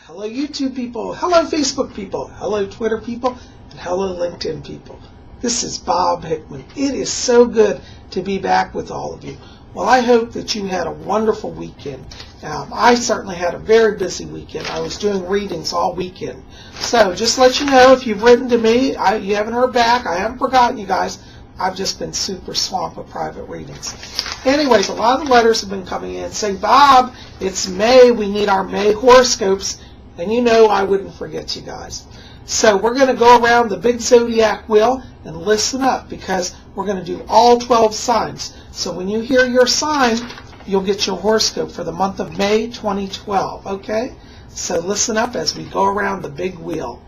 Hello YouTube people, hello Facebook people, hello Twitter people, and hello LinkedIn people. This is Bob Hickman. It is so good to be back with all of you. Well, I hope that you had a wonderful weekend. I certainly had a very busy weekend. I was doing readings all weekend. So just to let you know, if you've written to me, you haven't heard back, I haven't forgotten you guys. I've just been super swamped with private readings. Anyways, a lot of the letters have been coming in saying, Bob, it's May, we need our May horoscopes. And you know I wouldn't forget you guys. So we're going to go around the big Zodiac wheel and listen up because we're going to do all 12 signs. So when you hear your sign, you'll get your horoscope for the month of May 2012. Okay? So listen up as we go around the big wheel.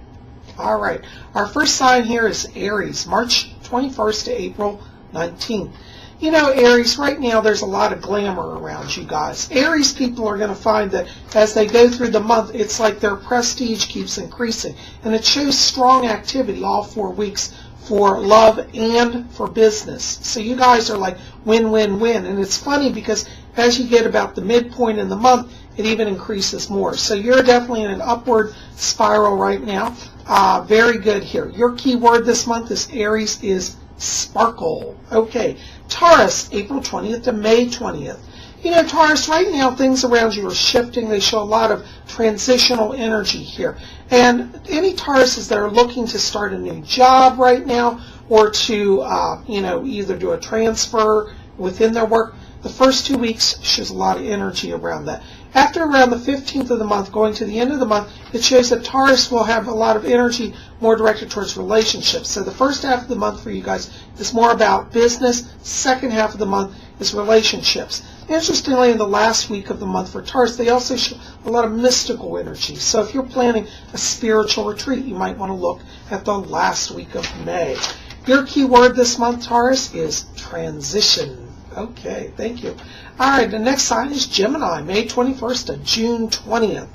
All right. Our first sign here is Aries, March 21st to April 19th. You know, Aries, right now there's a lot of glamour around you guys. Aries people are going to find that as they go through the month, it's like their prestige keeps increasing. And it shows strong activity all 4 weeks for love and for business. So you guys are like win, win, win. And it's funny because as you get about the midpoint in the month, it even increases more. So you're definitely in an upward spiral right now. Very good here. Your key word this month is Aries is sparkle. Okay. Taurus, April 20th to May 20th. You know, Taurus, right now things around you are shifting. They show a lot of transitional energy here. And any Tauruses that are looking to start a new job right now or to, either do a transfer within their work, the first 2 weeks shows a lot of energy around that. After around the 15th of the month, going to the end of the month, it shows that Taurus will have a lot of energy more directed towards relationships. So the first half of the month for you guys is more about business. Second half of the month is relationships. Interestingly, in the last week of the month for Taurus, they also show a lot of mystical energy. So if you're planning a spiritual retreat, you might want to look at the last week of May. Your key word this month, Taurus, is transition. Okay, thank you. All right, the next sign is Gemini, May 21st to June 20th.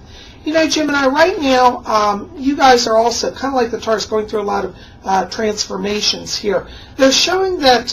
You know, Gemini, right now, you guys are also kind of like the Taurus going through a lot of transformations here. They're showing that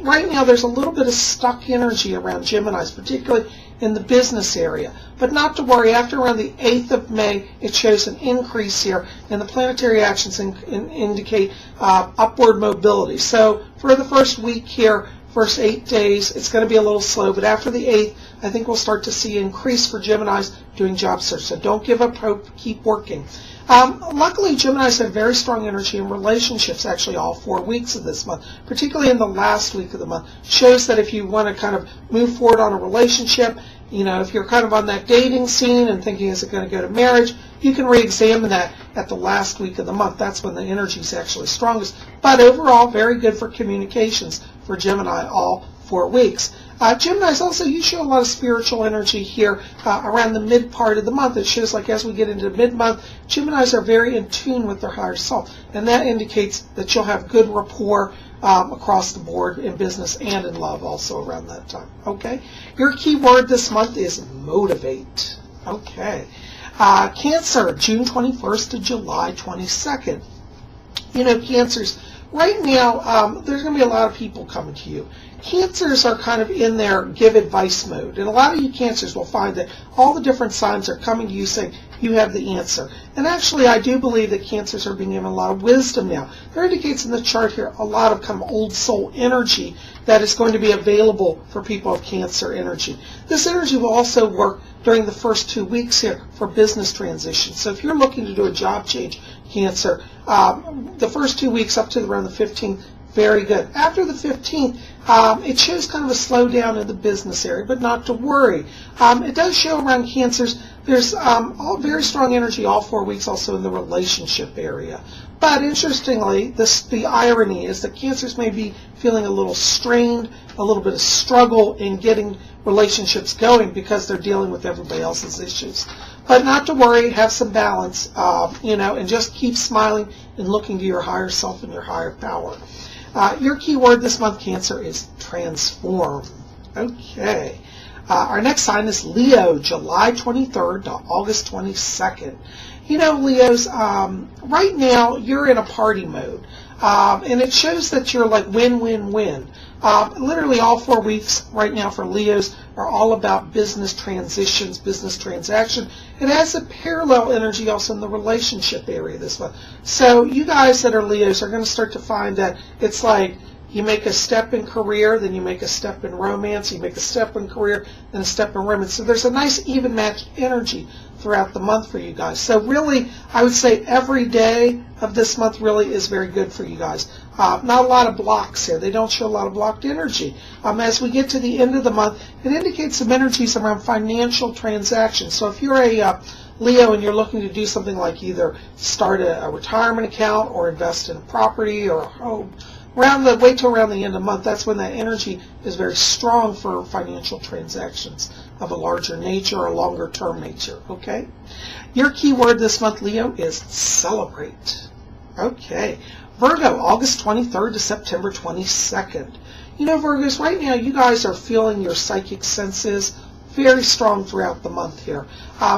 right now there's a little bit of stuck energy around Geminis, particularly in the business area. But not to worry, after around the 8th of May, it shows an increase here, and the planetary actions indicate upward mobility. So for the first week here, first 8 days, it's going to be a little slow, but after the 8th, I think we'll start to see increase for Geminis doing job search. So don't give up hope, keep working. Luckily, Geminis have very strong energy in relationships actually all 4 weeks of this month, particularly in the last week of the month. Shows that if you want to kind of move forward on a relationship, you know, if you're kind of on that dating scene and thinking is it going to go to marriage, you can re-examine that at the last week of the month. That's when the energy is actually strongest. But overall, very good for communications for Gemini all 4 weeks. Geminis also, you show a lot of spiritual energy here around the mid part of the month. It shows like as we get into mid-month, Geminis are very in tune with their higher self. And that indicates that you'll have good rapport across the board in business and in love also around that time. Okay? Your key word this month is motivate. Okay. Cancer, June 21st to July 22nd. You know, Cancers, right now, there's going to be a lot of people coming to you. Cancers are kind of in their give advice mode. And a lot of you Cancers will find that all the different signs are coming to you saying you have the answer. And actually, I do believe that Cancers are being given a lot of wisdom now. There indicates in the chart here a lot of kind of old soul energy that is going to be available for people of Cancer energy. This energy will also work during the first 2 weeks here for business transition. So if you're looking to do a job change, Cancer, the first 2 weeks up to around the 15th, very good. After the 15th, it shows kind of a slowdown in the business area, but not to worry. It does show around Cancers, there's all very strong energy all 4 weeks also in the relationship area. But interestingly, the irony is that Cancers may be feeling a little strained, a little bit of struggle in getting relationships going because they're dealing with everybody else's issues. But not to worry, have some balance, and just keep smiling and looking to your higher self and your higher power. Your key word this month, Cancer, is transform. Okay. Our next sign is Leo, July 23rd to August 22nd. You know, Leos, right now you're in a party mode. And it shows that you're like win, win, win. Literally all 4 weeks right now for Leos are all about business transitions, business transaction. It has a parallel energy also in the relationship area this month. So you guys that are Leos are going to start to find that it's like you make a step in career, then you make a step in romance, you make a step in career, then a step in romance. So there's a nice even matched energy throughout the month for you guys. So really, I would say every day of this month really is very good for you guys. Not a lot of blocks here. They don't show a lot of blocked energy. As we get to the end of the month, it indicates some energies around financial transactions. So if you're a Leo and you're looking to do something like either start a retirement account or invest in a property or a home, wait till around the end of the month. That's when that energy is very strong for financial transactions of a larger nature or longer term nature. Okay, your key word this month, Leo, is celebrate. Okay, Virgo, August 23rd to September 22nd. You know, Virgos, right now you guys are feeling your psychic senses very strong throughout the month here.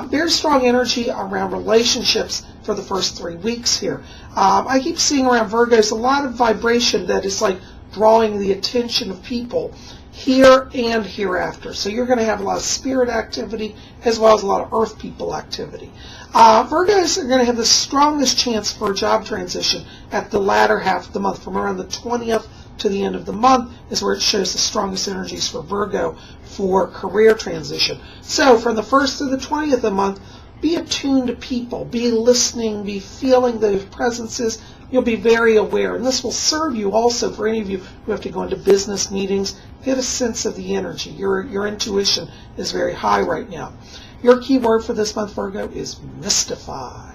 Very strong energy around relationships for the first 3 weeks here. I keep seeing around Virgos a lot of vibration that is like drawing the attention of people here and hereafter. So you're going to have a lot of spirit activity as well as a lot of earth people activity. Virgos are going to have the strongest chance for a job transition at the latter half of the month. From around the 20th to the end of the month is where it shows the strongest energies for Virgo for career transition. So from the 1st to the 20th of the month, be attuned to people, be listening, be feeling their presences. You'll be very aware, and this will serve you also for any of you who have to go into business meetings. Get a sense of the energy. Your intuition is very high right now. Your key word for this month, Virgo, is mystify.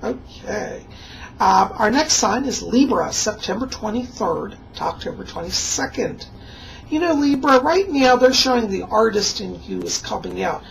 Okay. Our next sign is Libra, September 23rd to October 22nd. You know, Libra, right now they're showing the artist in you is coming out.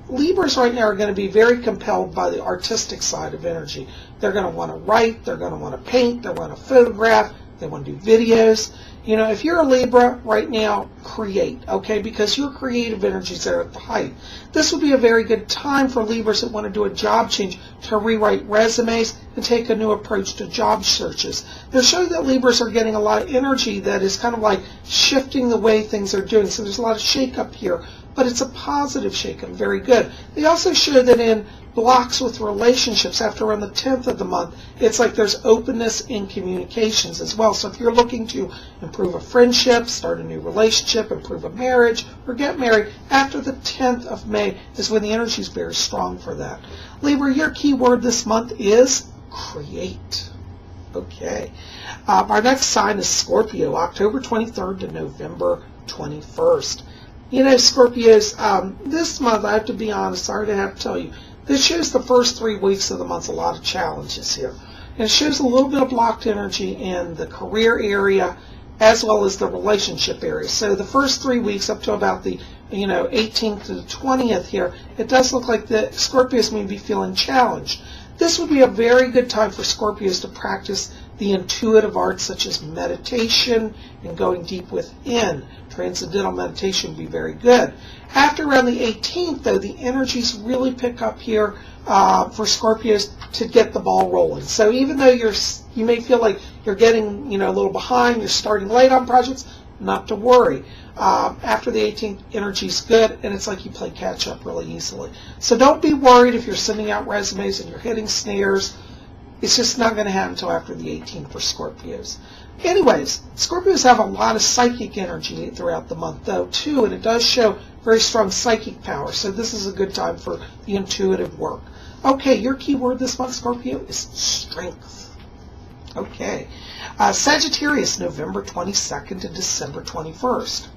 Libras right now are going to be very compelled by the artistic side of energy. They're going to want to write, they're going to want to paint, they want to photograph, they want to do videos. You know, if you're a Libra right now, create, okay, because your creative energies are at the height. This would be a very good time for Libras that want to do a job change to rewrite resumes and take a new approach to job searches. They're showing that Libras are getting a lot of energy that is kind of like shifting the way things are doing. So there's a lot of shake-up here, but it's a positive shake-up, very good. They also show that in blocks with relationships after around the 10th of the month, it's like there's openness in communications as well. So if you're looking to improve a friendship, start a new relationship, improve a marriage, or get married, after the 10th of May is when the energy is very strong for that. Libra, your key word this month is create. Okay. Our next sign is Scorpio, October 23rd to November 21st. You know, Scorpios, this month, I have to be honest, sorry to have to tell you, this shows the first 3 weeks of the month a lot of challenges here. And it shows a little bit of blocked energy in the career area as well as the relationship area. So the first 3 weeks up to about the 18th to the 20th here, it does look like the Scorpios may be feeling challenged. This would be a very good time for Scorpios to practice the intuitive arts such as meditation and going deep within. Transcendental meditation would be very good. After around the 18th, though, the energies really pick up here for Scorpios to get the ball rolling. So even though you may feel like you're getting a little behind, you're starting late on projects, not to worry. After the 18th, energy's good, and it's like you play catch up really easily. So don't be worried if you're sending out resumes and you're hitting snares. It's just not going to happen until after the 18th for Scorpios. Anyways, Scorpios have a lot of psychic energy throughout the month, though, too, and it does show very strong psychic power. So this is a good time for the intuitive work. Okay, your key word this month, Scorpio, is strength. Okay. Sagittarius, November 22nd to December 21st.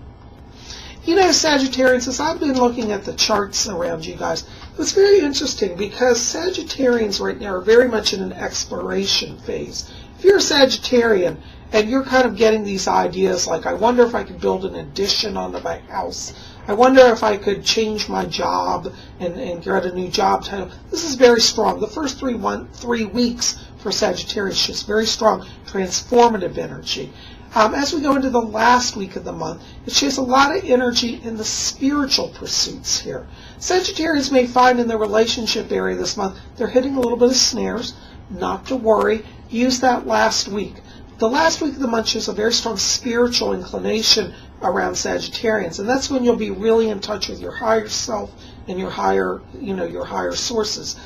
You know, Sagittarians, as I've been looking at the charts around you guys, it's very interesting because Sagittarians right now are very much in an exploration phase. If you're a Sagittarian and you're kind of getting these ideas like, I wonder if I could build an addition onto my house, I wonder if I could change my job and get a new job title. This is very strong. The first 3 weeks for Sagittarius shows very strong transformative energy. As we go into the last week of the month, it shows a lot of energy in the spiritual pursuits here. Sagittarians may find in the relationship area this month, they're hitting a little bit of snares. Not to worry. Use that last week. The last week of the month shows a very strong spiritual inclination around Sagittarians, and that's when you'll be really in touch with your higher self and your higher, your higher sources.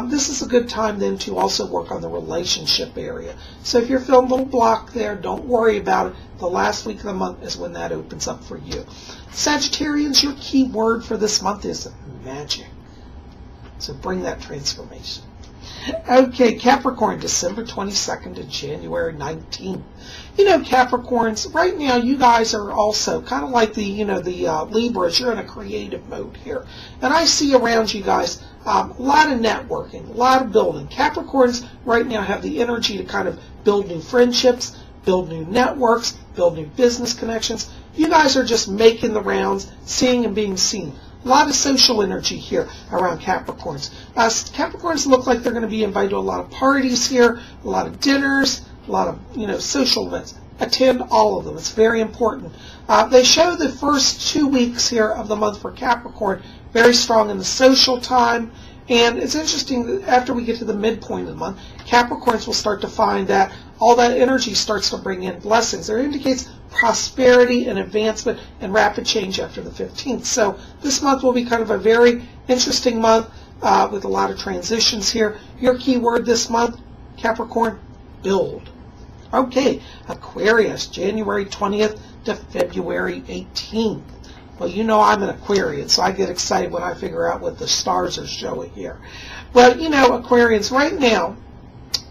This is a good time then to also work on the relationship area. So if you're feeling a little blocked there, don't worry about it. The last week of the month is when that opens up for you. Sagittarians, your key word for this month is magic. So bring that transformation. Okay, Capricorn, December 22nd to January 19th. Capricorns, right now you guys are also kind of like the Libras. You're in a creative mode here. And I see around you guys a lot of networking, a lot of building. Capricorns right now have the energy to kind of build new friendships, build new networks, build new business connections. You guys are just making the rounds, seeing and being seen. A lot of social energy here around Capricorns. Capricorns look like they're going to be invited to a lot of parties here, a lot of dinners, a lot of social events. Attend all of them. It's very important. They show the first 2 weeks here of the month for Capricorn very strong in the social time. And it's interesting that after we get to the midpoint of the month, Capricorns will start to find that all that energy starts to bring in blessings. It indicates prosperity and advancement and rapid change after the 15th. So this month will be kind of a very interesting month with a lot of transitions here. Your key word this month, Capricorn, build. Okay, Aquarius, January 20th to February 18th. Well, I'm an Aquarian, so I get excited when I figure out what the stars are showing here. Well, Aquarians, right now,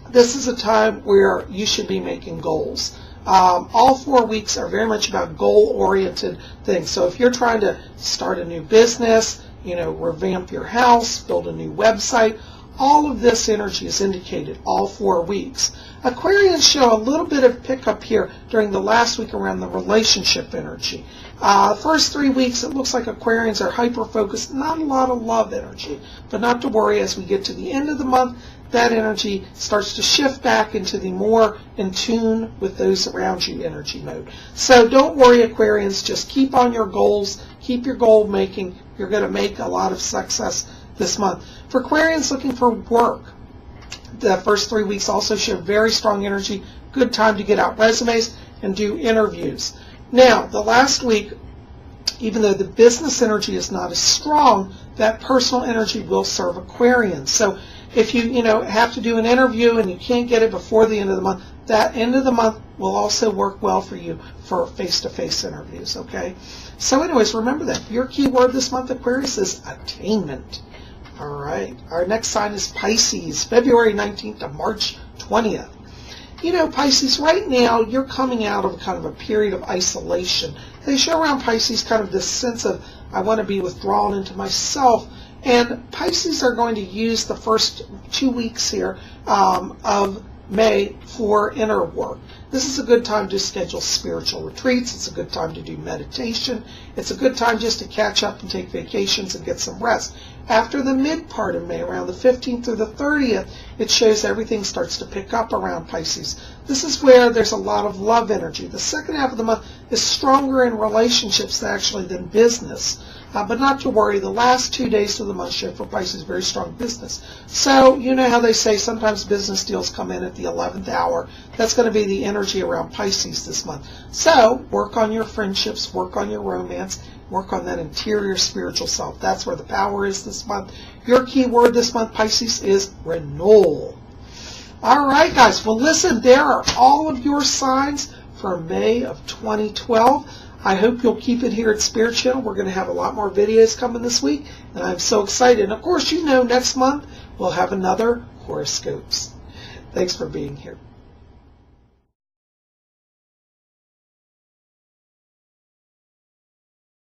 this is a time where you should be making goals. All 4 weeks are very much about goal-oriented things. So if you're trying to start a new business, revamp your house, build a new website, all of this energy is indicated all 4 weeks. Aquarians show a little bit of pickup here during the last week around the relationship energy. First 3 weeks, it looks like Aquarians are hyper-focused, not a lot of love energy, but not to worry. As we get to the end of the month, that energy starts to shift back into the more in tune with those around you energy mode. So don't worry, Aquarians. Just keep on your goals. Keep your goal making. You're going to make a lot of success this month. For Aquarians looking for work, the first 3 weeks also show very strong energy. Good time to get out resumes and do interviews. Now, the last week, even though the business energy is not as strong, that personal energy will serve Aquarians. So if you have to do an interview and you can't get it before the end of the month, that end of the month will also work well for you for face-to-face interviews, okay? So anyways, remember that. Your key word this month, Aquarius, is attainment. All right. Our next sign is Pisces, February 19th to March 20th. Pisces, right now, you're coming out of kind of a period of isolation. They show around Pisces kind of this sense of, I want to be withdrawn into myself. And Pisces are going to use the first 2 weeks here of May for inner work. This is a good time to schedule spiritual retreats. It's a good time to do meditation. It's a good time just to catch up and take vacations and get some rest. After the mid part of May, around the 15th through the 30th, it shows everything starts to pick up around Pisces. This is where there's a lot of love energy. The second half of the month is stronger in relationships actually than business. But not to worry, the last 2 days of the month show for Pisces very strong business. So you know how they say sometimes business deals come in at the 11th hour. That's going to be the energy around Pisces this month. So work on your friendships, work on your romance, work on that interior spiritual self. That's where the power is this month. Your key word this month, Pisces, is renewal. All right, guys. Well, listen, there are all of your signs for May of 2012. I hope you'll keep it here at Spirit Channel. We're going to have a lot more videos coming this week, and I'm so excited. And, of course, next month we'll have another Horoscopes. Thanks for being here.